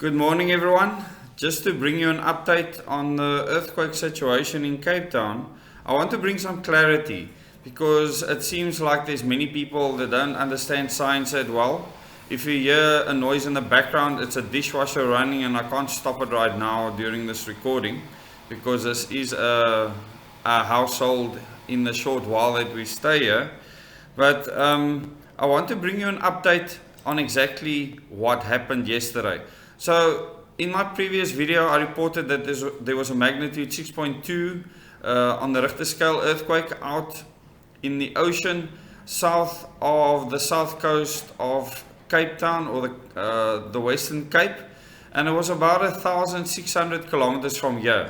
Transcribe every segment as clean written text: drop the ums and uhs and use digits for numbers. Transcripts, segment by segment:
Good morning, everyone. Just to bring you an update on the earthquake situation in Cape Town, I want to bring some clarity because it seems like there's many people that don't understand science that well. If you hear a noise in the background, it's a dishwasher running, and I can't stop it right now during this recording because this is a household in the short while that we stay here. But I want to bring you an update on exactly what happened yesterday. So in my previous video, I reported that there was a magnitude 6.2 on the Richter scale earthquake out in the ocean south of the south coast of Cape Town, or the Western Cape, and it was about 1,600 kilometers from here.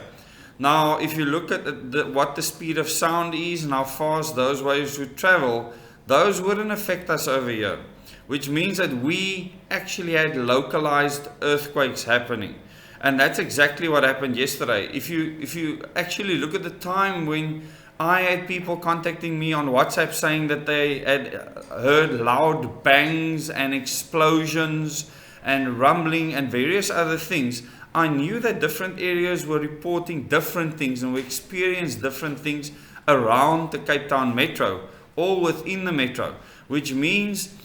Now, if you look at what the speed of sound is and how fast those waves would travel, those wouldn't affect us over here, which means that we actually had localized earthquakes happening. And that's exactly what happened yesterday. If you actually look at the time when I had people contacting me on WhatsApp saying that they had heard loud bangs and explosions and rumbling and various other things, I knew that different areas were reporting different things and we experienced different things around the Cape Town metro, all within the metro, which means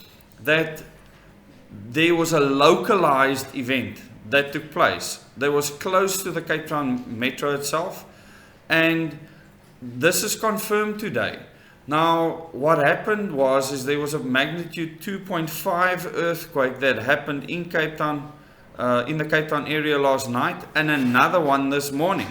that there was a localized event that took place that was close to the Cape Town metro itself, and this is confirmed today. Now, what happened is there was a magnitude 2.5 earthquake that happened in Cape Town, in the Cape Town area last night, and another one this morning.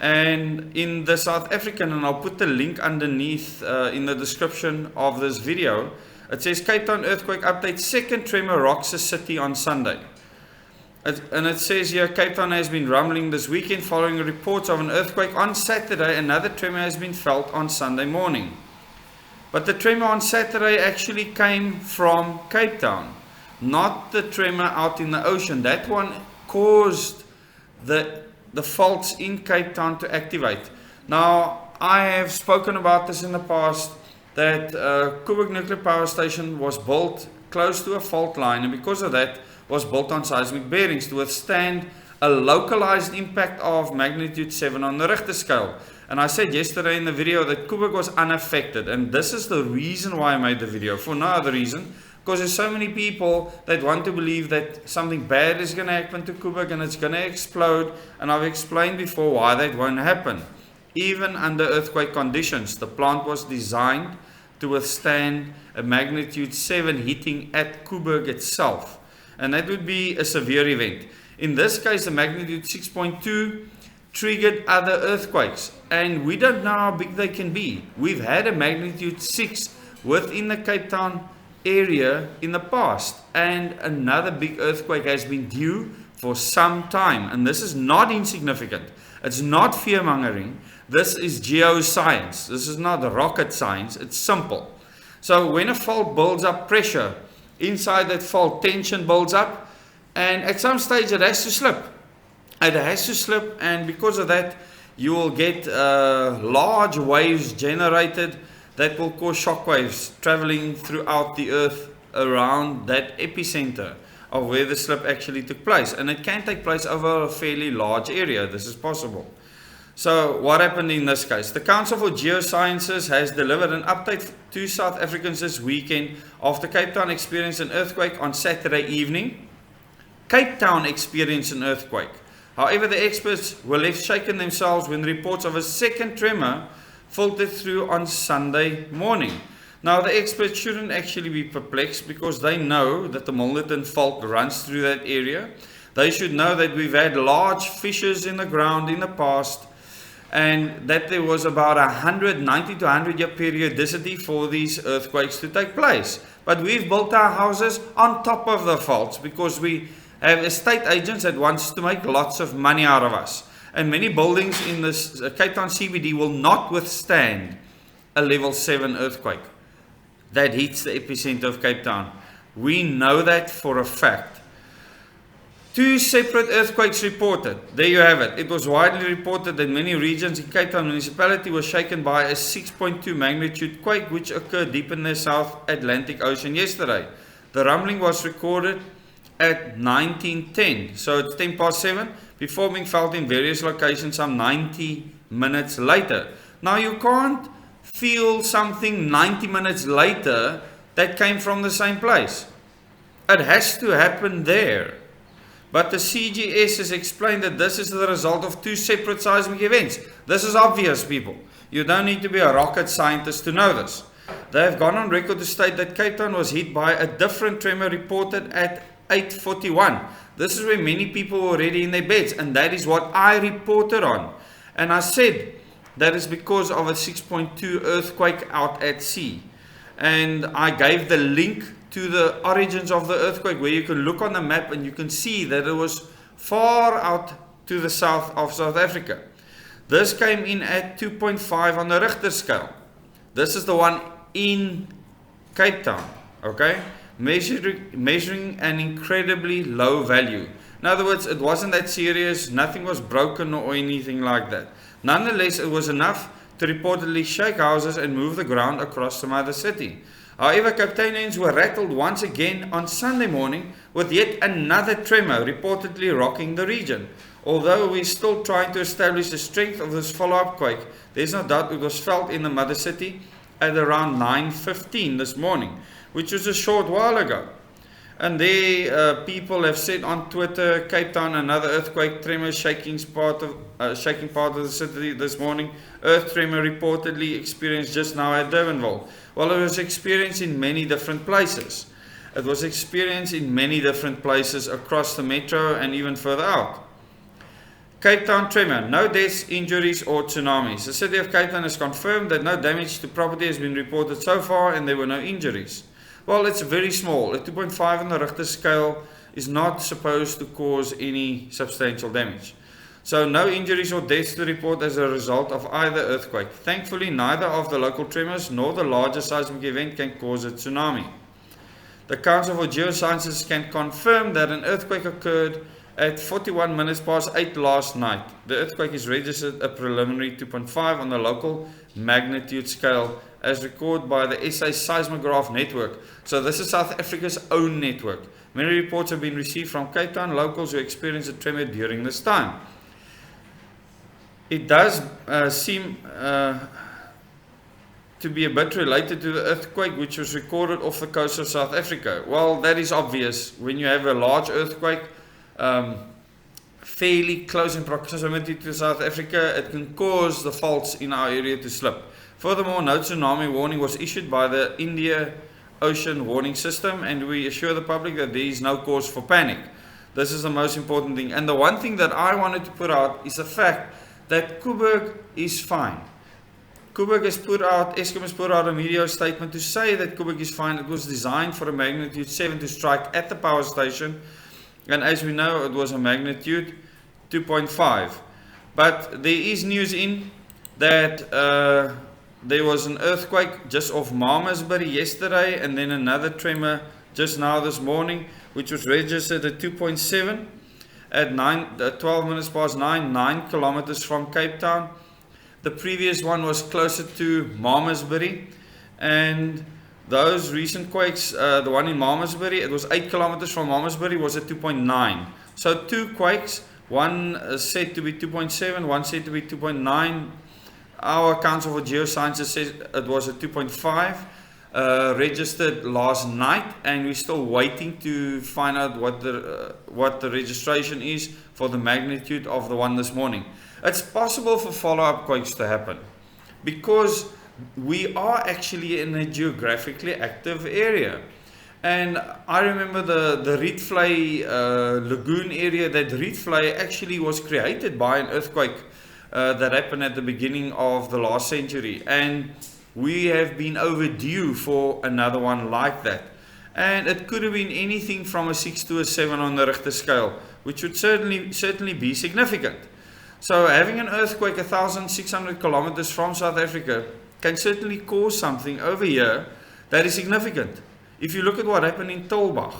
And in the South African, and I'll put the link underneath in the description of this video, it says Cape Town earthquake update, second tremor rocks the city on Sunday. And it says here, Cape Town has been rumbling this weekend following reports of an earthquake on Saturday. Another tremor has been felt on Sunday morning. But the tremor on Saturday actually came from Cape Town, not the tremor out in the ocean. That one caused the faults in Cape Town to activate. Now, I have spoken about this in the past, that Koeberg Nuclear Power Station was built close to a fault line, and because of that was built on seismic bearings to withstand a localized impact of magnitude 7 on the Richter scale. And I said yesterday in the video that Koeberg was unaffected, and this is the reason why I made the video, for no other reason, because there's so many people that want to believe that something bad is going to happen to Koeberg and it's going to explode, and I've explained before why that won't happen. Even under earthquake conditions, the plant was designed to withstand a magnitude 7 hitting at Koeberg itself, and that would be a severe event. In this case, the magnitude 6.2 triggered other earthquakes, and we don't know how big they can be. We've had a magnitude 6 within the Cape Town area in the past, and another big earthquake has been due for some time, and this is not insignificant. It's not fear-mongering. This is geoscience. This is not rocket science. It's simple. So when a fault builds up pressure, inside that fault tension builds up, and at some stage it has to slip. It has to slip, and because of that you will get large waves generated that will cause shock waves traveling throughout the earth around that epicenter of where the slip actually took place. And it can take place over a fairly large area. This is possible. So what happened in this case? The Council for Geosciences has delivered an update to South Africans this weekend after Cape Town experienced an earthquake on Saturday evening. Cape Town experienced an earthquake. However, the experts were left shaken themselves when reports of a second tremor filtered through on Sunday morning. Now, the experts shouldn't actually be perplexed because they know that the Milnerton fault runs through that area. They should know that we've had large fissures in the ground in the past, and that there was about 90 to 100 year periodicity for these earthquakes to take place. But we've built our houses on top of the faults because we have estate agents that wants to make lots of money out of us. And many buildings in this Cape Town CBD will not withstand a level 7 earthquake that hits the epicenter of Cape Town. We know that for a fact. 2 separate earthquakes reported. There you have it. It was widely reported that many regions in Cape Town municipality were shaken by a 6.2 magnitude quake which occurred deep in the South Atlantic Ocean yesterday. The rumbling was recorded at 19:10. So it's 10 past 7 before being felt in various locations some 90 minutes later. Now you can't feel something 90 minutes later that came from the same place. It has to happen there. But the CGS has explained that this is the result of two separate seismic events. This is obvious, people. You don't need to be a rocket scientist to know this. They have gone on record to state that Cape Town was hit by a different tremor reported at 8:41. This is where many people were already in their beds, and that is what I reported on. And I said that is because of a 6.2 earthquake out at sea. And I gave the link to the origins of the earthquake, where you can look on the map and you can see that it was far out to the south of South Africa. This came in at 2.5 on the Richter scale. This is the one in Cape Town, okay? Measuring an incredibly low value. In other words, it wasn't that serious, nothing was broken or anything like that. Nonetheless, it was enough to reportedly shake houses and move the ground across some other city. However, Capetonians were rattled once again on Sunday morning with yet another tremor reportedly rocking the region. Although we're still trying to establish the strength of this follow-up quake, there's no doubt it was felt in the mother city at around 9:15 this morning, which was a short while ago. And there, people have said on Twitter, Cape Town, another earthquake tremor shaking part of the city this morning. Earth tremor reportedly experienced just now at Durbanville. Well, it was experienced in many different places. It was experienced in many different places across the metro and even further out. Cape Town tremor, no deaths, injuries or tsunamis. The city of Cape Town has confirmed that no damage to property has been reported so far and there were no injuries. Well, it's very small. A 2.5 on the Richter scale is not supposed to cause any substantial damage. So no injuries or deaths to report as a result of either earthquake. Thankfully, neither of the local tremors nor the larger seismic event can cause a tsunami. The Council for Geosciences can confirm that an earthquake occurred at 41 minutes past 8 last night. The earthquake is registered a preliminary 2.5 on the local magnitude scale as recorded by the SA Seismograph Network. So this is South Africa's own network. Many reports have been received from Cape Town locals who experienced a tremor during this time. It does seem to be a bit related to the earthquake which was recorded off the coast of South Africa. Well, that is obvious. When you have a large earthquake fairly close in proximity to South Africa, it can cause the faults in our area to slip. Furthermore, no tsunami warning was issued by the Indian Ocean Warning System, and we assure the public that there is no cause for panic. This is the most important thing. And the one thing that I wanted to put out is the fact that Koeberg is fine. Koeberg has Eskom has put out a media statement to say that Koeberg is fine. It was designed for a magnitude 7 to strike at the power station, and as we know, it was a magnitude 2.5. But there is news in that there was an earthquake just off Malmesbury yesterday, and then another tremor just now this morning, which was registered at 2.7 at 12 minutes past 9 kilometers from Cape Town. The previous one was closer to Malmesbury, and those recent quakes, the one in Malmesbury, it was 8 kilometers from Malmesbury, was at 2.9. So two quakes, one said to be 2.7, one said to be 2.9. Our Council for Geosciences says it was a 2.5 registered last night, and we're still waiting to find out what the registration is for the magnitude of the one this morning. It's possible for follow-up quakes to happen because we are actually in a geographically active area. And I remember the Rietvlei lagoon area. That Rietvlei actually was created by an earthquake that happened at the beginning of the last century, and we have been overdue for another one like that. And it could have been anything from a 6 to a 7 on the Richter scale, which would certainly be significant. So having an earthquake 1,600 kilometers from South Africa can certainly cause something over here that is significant. If you look at what happened in Tulbagh,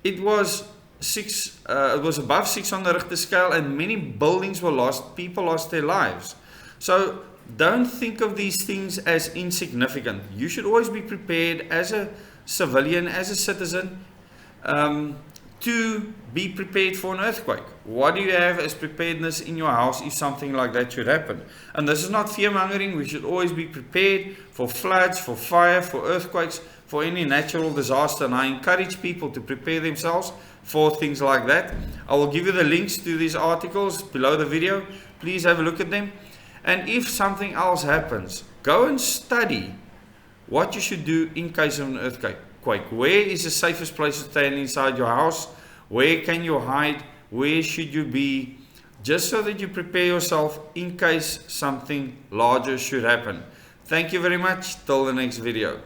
it was above 6 on the Richter scale, and many buildings were lost, people lost their lives. So don't think of these things as insignificant. You should always be prepared as a civilian, as a citizen, To be prepared for an earthquake. What do you have as preparedness in your house if something like that should happen? And this is not fear-mongering. We should always be prepared for floods, for fire, for earthquakes, for any natural disaster. And I encourage people to prepare themselves for things like that. I will give you the links to these articles below the video. Please have a look at them. And if something else happens, go and study what you should do in case of an earthquake. Where is the safest place to stand inside your house? Where can you hide? Where should you be? Just so that you prepare yourself in case something larger should happen. Thank you very much. Till the next video.